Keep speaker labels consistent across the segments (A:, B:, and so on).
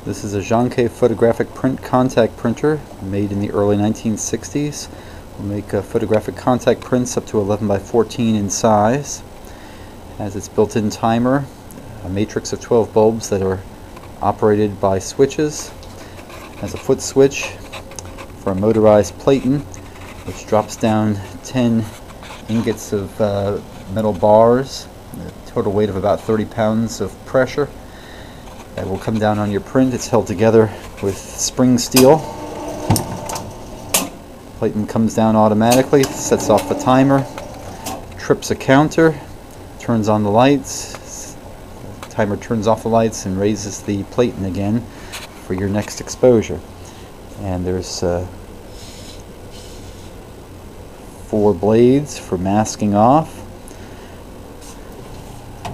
A: This is a Johnke photographic print contact printer made in the early 1960s. We'll make photographic contact prints up to 11 by 14 in size. Has its built-in timer, a matrix of 12 bulbs that are operated by switches. Has a foot switch for a motorized platen, which drops down 10 ingots of metal bars, a total weight of about 30 pounds of pressure. That will come down on your print. It's held together with spring steel. Platen comes down automatically, sets off the timer, trips a counter, turns on the lights. The timer turns off the lights and raises the platen again for your next exposure. And there's 4 blades for masking off.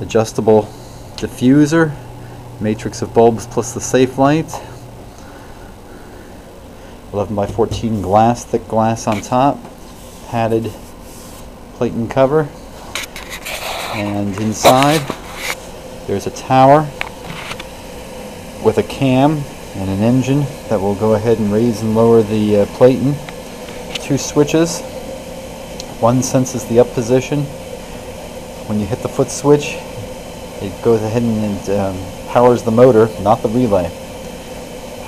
A: Adjustable diffuser. Matrix of bulbs plus the safe light. 11 by 14 glass, thick glass on top. Padded platen cover. And inside there's a tower with a cam and an engine that will go ahead and raise and lower the platen. 2 switches. One senses the up position. When you hit the foot switch, it goes ahead and powers the motor, not the relay.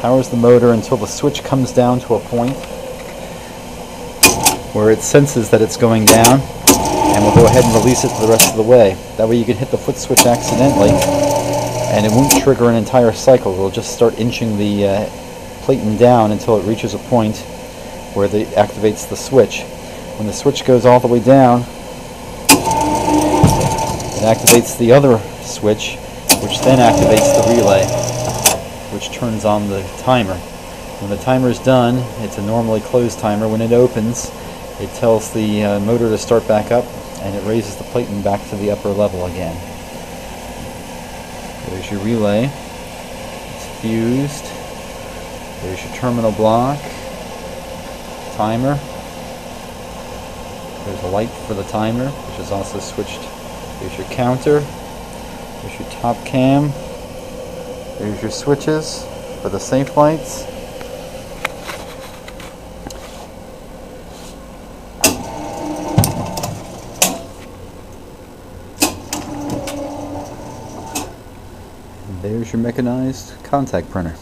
A: Powers the motor until the switch comes down to a point where it senses that it's going down, and will go ahead and release it the rest of the way. That way you can hit the foot switch accidentally and it won't trigger an entire cycle. It'll just start inching the platen down until it reaches a point where it activates the switch. When the switch goes all the way down, it activates the other switch, which then activates the relay, which turns on the timer. When the timer is done, it's a normally closed timer. When it opens, it tells the motor to start back up, and it raises the platen back to the upper level again. There's your relay. It's fused. There's your terminal block. Timer. There's a light for the timer, which is also switched. There's your counter. There's your top cam. There's your switches for the safe lights. And there's your mechanized contact printer.